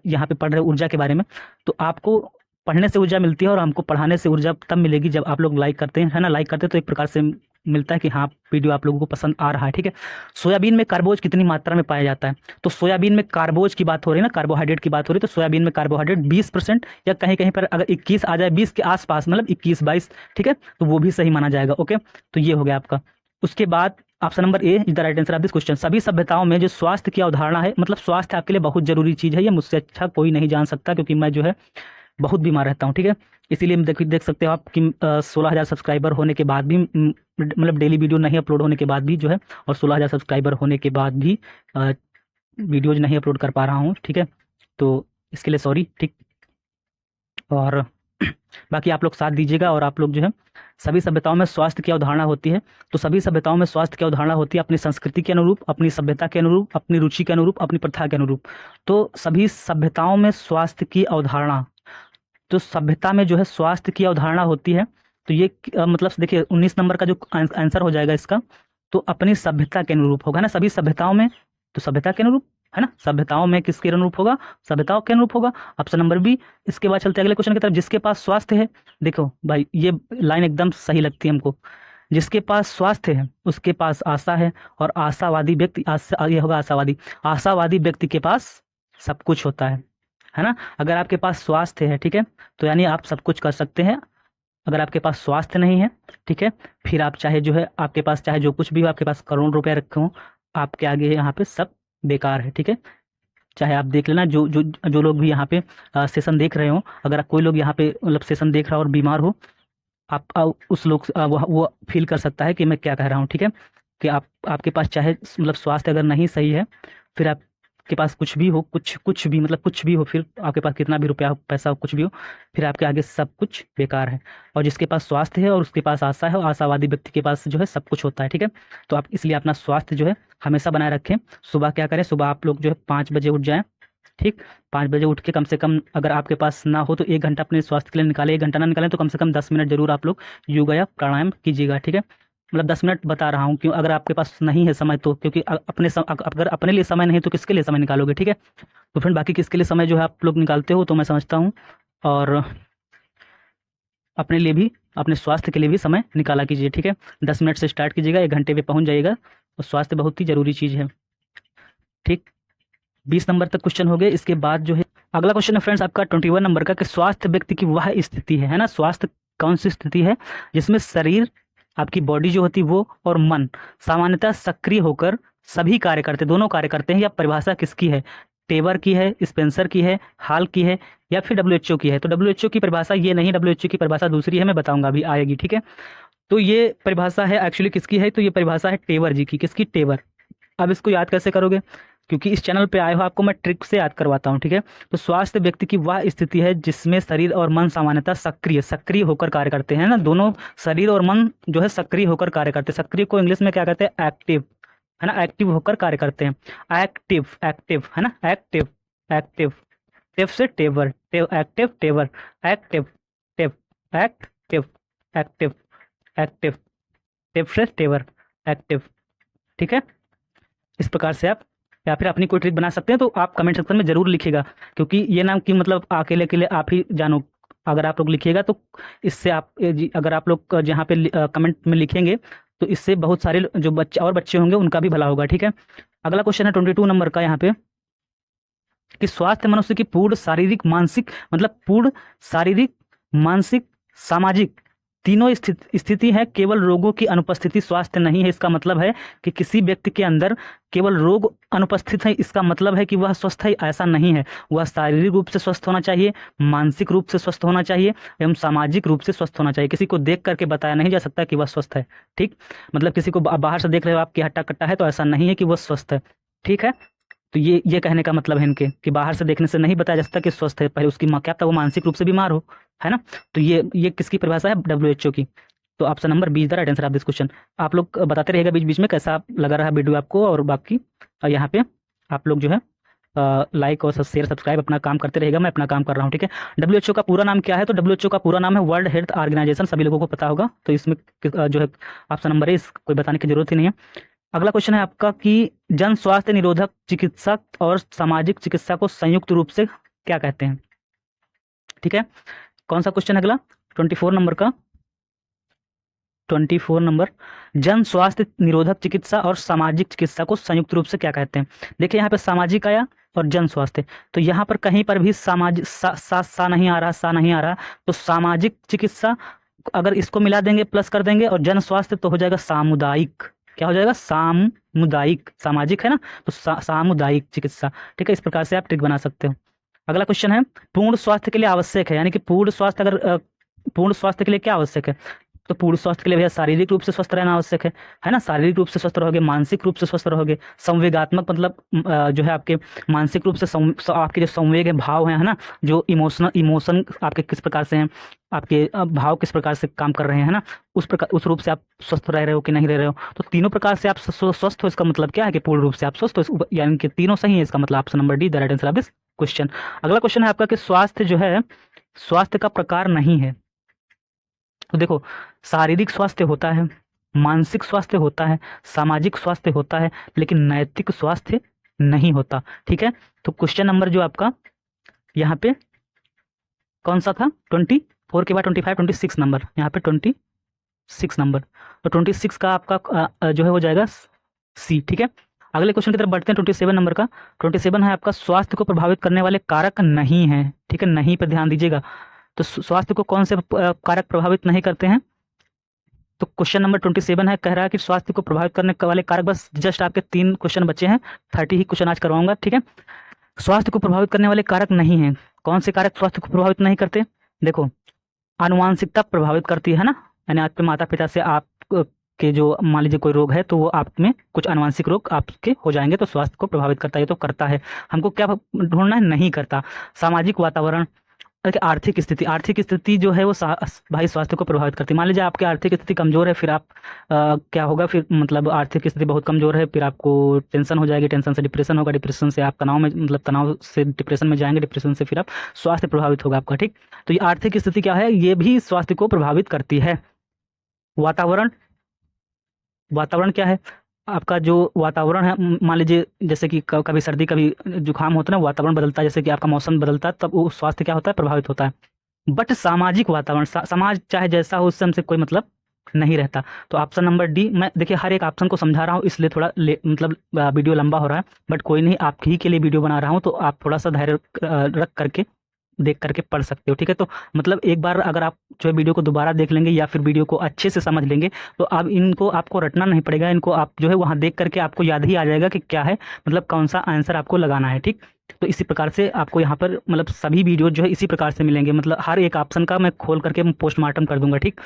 यहाँ पे पढ़ रहे हो ऊर्जा के बारे में। तो आपको पढ़ने से ऊर्जा मिलती है और हमको पढ़ाने से ऊर्जा तब मिलेगी जब आप लोग लाइक करते हैं, है ना। लाइक करते हैं तो एक प्रकार से मिलता है कि हाँ वीडियो आप लोगों को पसंद आ रहा है। ठीक है, सोयाबीन में कार्बोज कितनी मात्रा में पाया जाता है। तो सोयाबीन में कार्बोज की बात हो रही है ना, कार्बोहाइड्रेट की बात हो रही है, तो सोयाबीन में कार्बोहाइड्रेट 20% या कहीं कहीं पर अगर 21 आ जाए, 20 के आसपास, मतलब 21-22, ठीक है, तो वो भी सही माना जाएगा। ओके, तो ये हो गया आपका। उसके बाद option number A is the right answer of this question. सभी सभ्यताओं में जो स्वास्थ्य की अवधारणा है, मतलब स्वास्थ्य आपके लिए बहुत जरूरी चीज़ है, ये मुझसे अच्छा कोई नहीं जान सकता, क्योंकि मैं जो है बहुत बीमार रहता हूँ। ठीक है, इसीलिए देख सकते हो आप कि 16,000 सब्सक्राइबर होने के बाद भी, मतलब डेली वीडियो नहीं अपलोड होने के बाद भी जो है, और 16,000 सब्सक्राइबर होने के बाद भी वीडियोज नहीं अपलोड कर पा रहा हूँ। ठीक है, तो इसके लिए सॉरी। ठीक, और बाकी आप लोग साथ दीजिएगा, और आप लोग जो है, सभी सभ्यताओं में स्वास्थ्य की अवधारणा होती है। तो सभी सभ्यताओं में स्वास्थ्य की अवधारणा होती है अपनी संस्कृति के अनुरूप, अपनी सभ्यता के अनुरूप, अपनी रुचि के अनुरूप, अपनी प्रथा के अनुरूप। तो सभी सभ्यताओं में स्वास्थ्य की अवधारणा, तो सभ्यता में जो है स्वास्थ्य की अवधारणा होती है। तो ये मतलब देखिए 19 नंबर का जो आंसर हो जाएगा इसका, तो अपनी सभ्यता के अनुरूप होगा ना, सभी सभ्यताओं में, तो सभ्यता के अनुरूप है ना, सभ्यताओं में किसके अनुरूप होगा, सभ्यताओं के अनुरूप होगा। Option number B. इसके बाद चलते अगले क्वेश्चन की तरफ, जिसके पास स्वास्थ्य है। देखो भाई ये लाइन एकदम सही लगती है हमको, जिसके पास स्वास्थ्य है उसके पास आशा है, और आशावादी व्यक्ति, ये होगा आशावादी, आशावादी व्यक्ति के पास सब कुछ होता है ना। अगर आपके पास स्वास्थ्य है, ठीक है, तो यानी आप सब कुछ कर सकते हैं। अगर आपके पास स्वास्थ्य नहीं है, ठीक है, फिर आप चाहे जो है, आपके पास चाहे जो कुछ भी हो, आपके पास करोड़ रुपए रखे हों, आपके आगे यहाँ पे सब बेकार है। ठीक है, चाहे आप देख लेना, जो लोग भी यहाँ पे सेशन देख रहे हो, अगर कोई लोग यहाँ पे मतलब सेशन देख रहा हो और बीमार हो, आप उस लोग वो फील कर सकता है कि मैं क्या कह रहा हूँ। ठीक है, कि आपके पास चाहे मतलब स्वास्थ्य अगर नहीं सही है, फिर आपके पास कुछ भी हो, कुछ भी मतलब कुछ भी हो, फिर आपके पास कितना भी रुपया हो, पैसा हो, कुछ भी हो, फिर आपके आगे सब कुछ बेकार है। और जिसके पास स्वास्थ्य है और उसके पास आशा है, और आशावादी व्यक्ति के पास जो है सब कुछ होता है। ठीक है, तो आप इसलिए अपना स्वास्थ्य जो है हमेशा बनाए रखें। सुबह क्या करें, सुबह आप लोग जो है 5 बजे उठ जाएं, ठीक, 5 बजे उठ के कम से कम, अगर आपके पास ना हो तो 1 घंटा अपने स्वास्थ्य के लिए निकालें। 1 घंटा ना निकालें तो कम से कम 10 मिनट जरूर आप लोग योगा या प्राणायाम कीजिएगा। ठीक है, मतलब 10 मिनट बता रहा हूँ, क्यों, अगर आपके पास नहीं है समय तो, क्योंकि अगर अपने लिए समय नहीं तो किसके लिए समय निकालोगे। ठीक है, तो फ्रेंड बाकी किसके लिए समय जो है आप लोग निकालते हो तो मैं समझता हूँ, और अपने लिए भी, अपने स्वास्थ्य के लिए भी समय निकाला कीजिए। ठीक है, 10 मिनट से स्टार्ट कीजिएगा, 1 घंटे पे पहुंच जाइएगा, और स्वास्थ्य बहुत ही जरूरी चीज़ है। ठीक, 20 नंबर तक क्वेश्चन हो गए। इसके बाद जो है अगला क्वेश्चन है फ्रेंड्स आपका 21 नंबर का, कि स्वास्थ्य व्यक्ति की वह स्थिति है ना, स्वास्थ्य कौन सी स्थिति है जिसमें शरीर, आपकी बॉडी जो होती है वो, और मन सामान्यतः सक्रिय होकर सभी कार्य करते, दोनों कार्य करते हैं। या परिभाषा किसकी है, टेबर की है, स्पेंसर की है, हाल की है, या फिर डब्ल्यूएचओ की है। तो डब्ल्यूएचओ की परिभाषा ये नहीं, डब्ल्यूएचओ की परिभाषा दूसरी है, मैं बताऊंगा अभी आएगी। ठीक है, तो ये परिभाषा है एक्चुअली किसकी है, तो ये परिभाषा है टेबर जी की। किसकी, टेबर। अब इसको याद कैसे करोगे, क्योंकि इस चैनल पे आए हो, आपको मैं ट्रिक से याद करवाता हूँ। ठीक है, तो स्वास्थ्य व्यक्ति की वह स्थिति है जिसमें शरीर और मन सामान्यतः सक्रिय होकर कार्य करते हैं ना, दोनों शरीर और मन जो है सक्रिय होकर कार्य करते हैं। सक्रिय को इंग्लिश में क्या कहते हैं, एक्टिव, है ना, एक्टिव होकर कार्य करते हैं। एक्टिव, एक्टिव है ना, एक्टिव, एक्टिव, टेव से टेबर, टेव, एक्टिव, टेबर, एक्टिव, टेव, एक्टिव, एक्टिव, एक्टिव, टेव से टेबर, एक्टिव। ठीक है, इस प्रकार से आप, या फिर अपनी कोई ट्रिक बना सकते हैं, तो आप कमेंट सेक्शन में जरूर लिखिएगा, क्योंकि ये नाम कि मतलब अकेले अकेले आप ही जानो। अगर आप लोग लिखिएगा तो इससे आप अगर आप लोग जहाँ पे कमेंट में लिखेंगे तो इससे बहुत सारे जो बच्चे होंगे उनका भी भला होगा। ठीक है, अगला क्वेश्चन है 22 नंबर का यहाँ पे, कि स्वास्थ्य मनुष्य की पूर्ण शारीरिक मानसिक, मतलब पूर्ण शारीरिक मानसिक सामाजिक तीनों स्थिति है, केवल रोगों की अनुपस्थिति स्वास्थ्य नहीं है। इसका मतलब है कि किसी व्यक्ति के अंदर केवल रोग अनुपस्थित है, इसका मतलब है कि वह स्वस्थ है, ऐसा नहीं है। वह शारीरिक रूप से स्वस्थ होना चाहिए, मानसिक रूप से स्वस्थ होना चाहिए, एवं सामाजिक रूप से स्वस्थ होना चाहिए। किसी को देख करके बताया नहीं जा सकता कि वह स्वस्थ है। ठीक, मतलब किसी को बाहर से देख रहे हो आपकी हट्टा कट्टा है तो ऐसा नहीं है कि वह स्वस्थ है। ठीक है, तो ये कहने का मतलब है इनके, कि बाहर से देखने से नहीं बताया जा सकता कि स्वस्थ है, पहले उसकी क्या पता वो मानसिक रूप से बीमार हो, है ना। तो ये किसकी परिभाषा है, डब्ल्यूएचओ की। तो option number B is the right answer of this question. आप लोग बताते रहिएगा बीच बीच में कैसा लगा रहा वीडियो आपको, और बाकी यहाँ पे आप लोग जो है लाइक और शेयर सब्सक्राइब अपना काम करते रहेगा, मैं अपना काम कर रहा हूँ। ठीक है, डब्ल्यूएचओ का पूरा नाम क्या है, तो डब्ल्यूएचओ का पूरा नाम है वर्ल्ड हेल्थ ऑर्गेनाइजेशन, सभी लोगों को पता होगा। तो इसमें जो है ऑप्शन नंबर है, कोई बताने की जरूरत ही नहीं है। अगला क्वेश्चन है आपका, कि जन स्वास्थ्य निरोधक चिकित्सा और सामाजिक चिकित्सा को संयुक्त रूप से क्या कहते हैं। ठीक है, कौन सा क्वेश्चन है अगला, 24 नंबर का, 24 नंबर, जन स्वास्थ्य निरोधक चिकित्सा और सामाजिक चिकित्सा को संयुक्त रूप से क्या कहते हैं। देखिए यहाँ पे सामाजिक आया और जन स्वास्थ्य, तो यहाँ पर कहीं पर भी सामाजिक सा नहीं आ रहा, सा नहीं आ रहा, तो सामाजिक चिकित्सा अगर इसको मिला देंगे, प्लस कर देंगे, और जन स्वास्थ्य तो हो जाएगा सामुदायिक। क्या हो जाएगा, सामुदायिक, सामाजिक है ना, तो सामुदायिक चिकित्सा। ठीक है, इस प्रकार से आप ट्रिक बना सकते हो। अगला क्वेश्चन है, पूर्ण स्वास्थ्य के लिए आवश्यक है, यानी कि पूर्ण स्वास्थ्य, अगर पूर्ण स्वास्थ्य के लिए क्या आवश्यक है, तो पूर्ण स्वास्थ्य के लिए भैया शारीरिक रूप से स्वस्थ रहना आवश्यक है ना, शारीरिक रूप से स्वस्थ रहोगे, मानसिक रूप से स्वस्थ रहोगे, संवेगात्मक मतलब जो है आपके मानसिक रूप से आपके जो संवेग है, भाव है ना, जो इमोशन आपके किस प्रकार से हैं, आपके भाव किस प्रकार से काम कर रहे हैं, है ना, उस रूप से आप स्वस्थ रह रहे हो कि नहीं रह रहे हो। तो तीनों प्रकार से आप स्वस्थ हो, इसका मतलब क्या है कि पूर्ण रूप से आप स्वस्थ हो, यानी कि तीनों सही है, इसका मतलब option number D the right answer of this question. अगला क्वेश्चन है आपका, कि स्वास्थ्य जो है, स्वास्थ्य का प्रकार नहीं है। तो देखो, शारीरिक स्वास्थ्य होता है, मानसिक स्वास्थ्य होता है, सामाजिक स्वास्थ्य होता है, लेकिन नैतिक स्वास्थ्य नहीं होता। ठीक है, तो क्वेश्चन नंबर जो आपका यहाँ पे कौन सा था, 24 के बाद 25, 26 नंबर, यहाँ पे 26 नंबर, तो 26 का आपका जो है हो जाएगा सी। ठीक है, अगले क्वेश्चन की तरफ बढ़ते हैं, 27 नंबर का। 27 है आपका, स्वास्थ्य को प्रभावित करने वाले कारक नहीं है। ठीक है, नहीं पे ध्यान दीजिएगा। तो स्वास्थ्य को कौन से कारक प्रभावित नहीं करते हैं, तो क्वेश्चन नंबर 27 है, कह रहा है कि स्वास्थ्य को प्रभावित करने वाले कारक, बस जस्ट आपके 3 क्वेश्चन बचे हैं, 30 ही क्वेश्चन आज करवाऊंगा। ठीक है, स्वास्थ्य को प्रभावित करने वाले कारक नहीं है, कौन से कारक स्वास्थ्य को प्रभावित नहीं करते, देखो, आनुवांशिकता प्रभावित करती है ना, यानी आपके माता पिता से आप के जो मान लीजिए कोई रोग है तो वो आप में कुछ आनुवांशिक रोग आपके हो जाएंगे, तो स्वास्थ्य को प्रभावित करता है, तो करता है। हमको क्या ढूंढना है, नहीं करता। सामाजिक वातावरण, देखिए आर्थिक स्थिति जो है वो भाई स्वास्थ्य को प्रभावित करती है। मान लीजिए आपकी आर्थिक स्थिति कमजोर है, फिर आप क्या होगा, फिर मतलब आर्थिक स्थिति बहुत कमजोर है, फिर आपको टेंशन हो जाएगी, टेंशन से डिप्रेशन होगा, डिप्रेशन से आप तनाव में, मतलब तनाव से डिप्रेशन में जाएंगे, डिप्रेशन से फिर आप स्वास्थ्य प्रभावित होगा आपका। ठीक, तो ये आर्थिक स्थिति क्या है, ये भी स्वास्थ्य को प्रभावित करती है। वातावरण, वातावरण क्या है, आपका जो वातावरण है, मान लीजिए जैसे कि कभी सर्दी कभी जुकाम होता है ना, वातावरण बदलता है, जैसे कि आपका मौसम बदलता है, तब वो स्वास्थ्य क्या होता है, प्रभावित होता है। बट सामाजिक वातावरण, समाज चाहे जैसा हो उससे हमसे कोई मतलब नहीं रहता। तो ऑप्शन नंबर डी, मैं देखिए हर एक ऑप्शन को समझा रहा हूँ इसलिए थोड़ा मतलब वीडियो लंबा हो रहा है, बट कोई नहीं, आप ही के लिए वीडियो बना रहा हूँ, तो आप थोड़ा सा धैर्य रख करके देख करके पढ़ सकते हो। ठीक है, तो मतलब एक बार अगर आप जो है वीडियो को दोबारा देख लेंगे या फिर वीडियो को अच्छे से समझ लेंगे, तो अब इनको आपको रटना नहीं पड़ेगा, इनको आप जो है वहाँ देख करके आपको याद ही आ जाएगा कि क्या है, मतलब कौन सा आंसर आपको लगाना है। ठीक, तो इसी प्रकार से आपको यहाँ पर मतलब सभी वीडियो जो है इसी प्रकार से मिलेंगे, मतलब हर एक ऑप्शन का मैं खोल करके पोस्टमार्टम कर दूंगा। ठीक,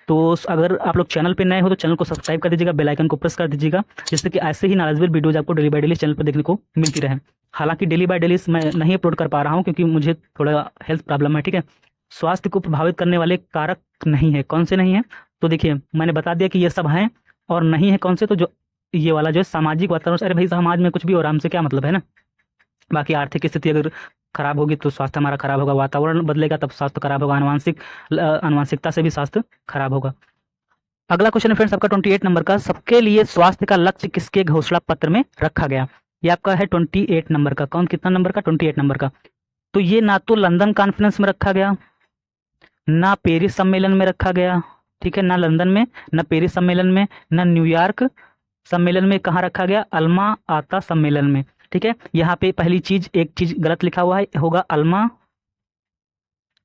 तो अगर आप लोग चैनल पे नए हो तो चैनल को सब्सक्राइब कर दीजिएगा, बेल आइकन को प्रेस कर दीजिएगा, जिससे कि ऐसे ही नॉलेजेबल वीडियोज आपको डेली बाय डेली चैनल पर देखने को मिलती रहे। हालांकि डेली बाय डेली मैं नहीं अपलोड कर पा रहा हूँ क्योंकि मुझे थोड़ा हेल्थ प्रॉब्लम है। ठीक है, स्वास्थ्य को प्रभावित करने वाले कारक नहीं है, कौन से नहीं है, तो देखिए मैंने बता दिया कि ये सब हैं, और नहीं है कौन से, तो जो ये वाला जो है सामाजिक वातावरण, अरे भाई समाज में कुछ भी और हमसे क्या मतलब है ना। बाकी आर्थिक स्थिति अगर खराब होगी तो स्वास्थ्य हमारा खराब होगा, वातावरण बदलेगा तब स्वास्थ्य खराब होगा, आनुवांशिकता से भी स्वास्थ्य खराब होगा। अगला क्वेश्चन है फ्रेंड्स आपका 28 नंबर का, सबके लिए स्वास्थ्य का लक्ष्य किसके घोषणा पत्र में रखा गया। ये आपका है 28 नंबर का, कौन कितना नंबर का, 28 नंबर का। तो ये ना तो लंदन कॉन्फ्रेंस में रखा गया, ना पेरिस सम्मेलन में रखा गया, ठीक है, ना लंदन में, ना पेरिस सम्मेलन में, ना न्यूयॉर्क सम्मेलन में, कहाँ रखा गया, अल्मा आता सम्मेलन में। ठीक है, यहाँ पे पहली चीज, एक चीज गलत लिखा हुआ है, होगा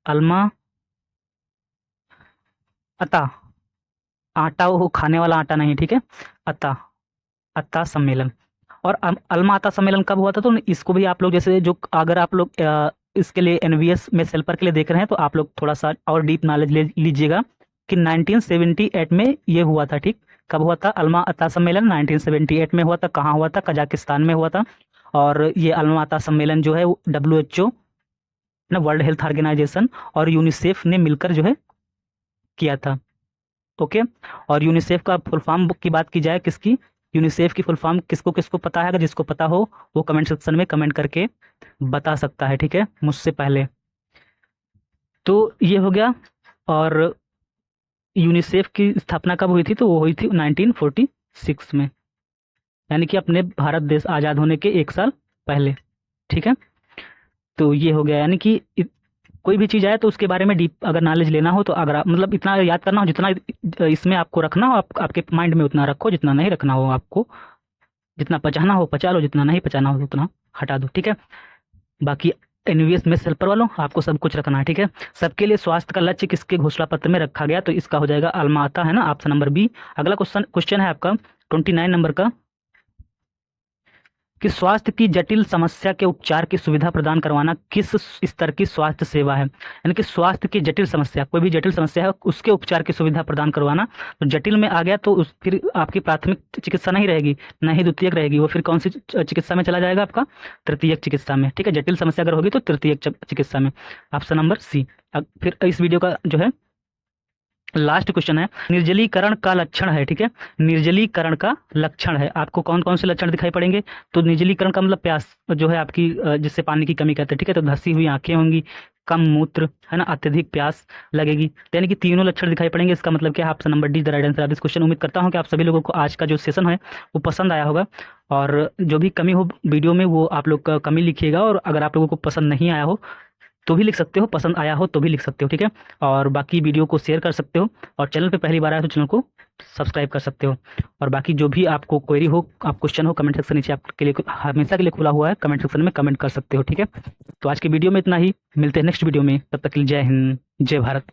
अल्मा अता, आटा वो खाने वाला आटा नहीं, ठीक है, अता अता सम्मेलन। और अल्मा अता सम्मेलन कब हुआ था, तो इसको भी आप लोग जैसे जो, अगर आप लोग इसके लिए एनवीएस में सेल्पर के लिए देख रहे हैं तो आप लोग थोड़ा सा और डीप नॉलेज ले लीजिएगा कि 1978 में ये हुआ था। ठीक, कब हुआ था, अल्मा अता सम्मेलन 1978 में हुआ था, कहाँ हुआ था, कजाकिस्तान में हुआ था। और ये अल्मा अता सम्मेलन जो है WHO ना, वर्ल्ड हेल्थ ऑर्गेनाइजेशन और यूनिसेफ ने मिलकर जो है किया था। ओके, और यूनिसेफ का फुल फॉर्म की बात की जाए, किसकी, यूनिसेफ की फुल फॉर्म किसको किसको पता है, अगर जिसको पता हो वो कमेंट सेक्शन में कमेंट करके बता सकता है। ठीक है, मुझसे पहले। तो ये हो गया। और यूनिसेफ की स्थापना कब हुई थी, तो वो हुई थी 1946 में, यानी कि अपने भारत देश आज़ाद होने के 1 साल पहले। ठीक है, तो ये हो गया, यानी कि कोई भी चीज़ आए तो उसके बारे में डीप अगर नॉलेज लेना हो तो अगर आप मतलब इतना याद करना हो, जितना इसमें आपको रखना हो आपके माइंड में उतना रखो, जितना नहीं रखना हो आपको, जितना पचाना हो पचा लो, जितना नहीं पचाना हो उतना हटा दो। ठीक है, बाकी एनवीएस में सेल्पर वालों आपको सब कुछ रखना है। ठीक है, सबके लिए स्वास्थ्य का लक्ष्य किसके घोषणा पत्र में रखा गया, तो इसका हो जाएगा अल्मा अता, है ना, ऑप्शन नंबर बी। अगला क्वेश्चन है आपका 29 नंबर का, कि स्वास्थ्य की जटिल समस्या के उपचार की सुविधा प्रदान करवाना किस स्तर की स्वास्थ्य सेवा है। यानी कि स्वास्थ्य की जटिल समस्या, कोई भी जटिल समस्या है उसके उपचार की सुविधा प्रदान करवाना, तो जटिल में आ गया तो फिर आपकी प्राथमिक चिकित्सा नहीं रहेगी, ना ही द्वितीयक रहेगी, वो फिर कौन सी चिकित्सा में चला जाएगा, आपका तृतीयक चिकित्सा में। ठीक है, जटिल समस्या अगर होगी तो तृतीयक चिकित्सा में, ऑप्शन नंबर सी। फिर इस वीडियो का जो है लास्ट क्वेश्चन है, निर्जलीकरण का लक्षण है। ठीक है, निर्जलीकरण का लक्षण है, आपको कौन कौन से लक्षण दिखाई पड़ेंगे, तो निर्जलीकरण का मतलब प्यास जो है आपकी, जिससे पानी की कमी कहते हैं। ठीक है, तो धसी हुई आंखें होंगी, कम मूत्र, है ना, अत्यधिक प्यास लगेगी, तो यानी कि तीनों लक्षण दिखाई पड़ेंगे। इसका मतलब क्या है, option number D the right answer of this question. उम्मीद करता हूँ कि आप सभी लोगों को आज का जो सेशन है वो पसंद आया होगा, और जो भी कमी हो वीडियो में वो आप लोग का कमी लिखिएगा, और अगर आप लोगों को पसंद नहीं आया हो तो भी लिख सकते हो, पसंद आया हो तो भी लिख सकते हो। ठीक है, और बाकी वीडियो को शेयर कर सकते हो, और चैनल पे पहली बार आया तो चैनल को सब्सक्राइब कर सकते हो। और बाकी जो भी आपको क्वेरी हो, आप क्वेश्चन हो, कमेंट सेक्शन नीचे आपके लिए हमेशा के लिए खुला हुआ है, कमेंट सेक्शन में कमेंट कर सकते हो। ठीक है, तो आज की वीडियो में इतना ही, मिलते हैं नेक्स्ट वीडियो में, तब तक के लिए जय हिंद, जय भारत।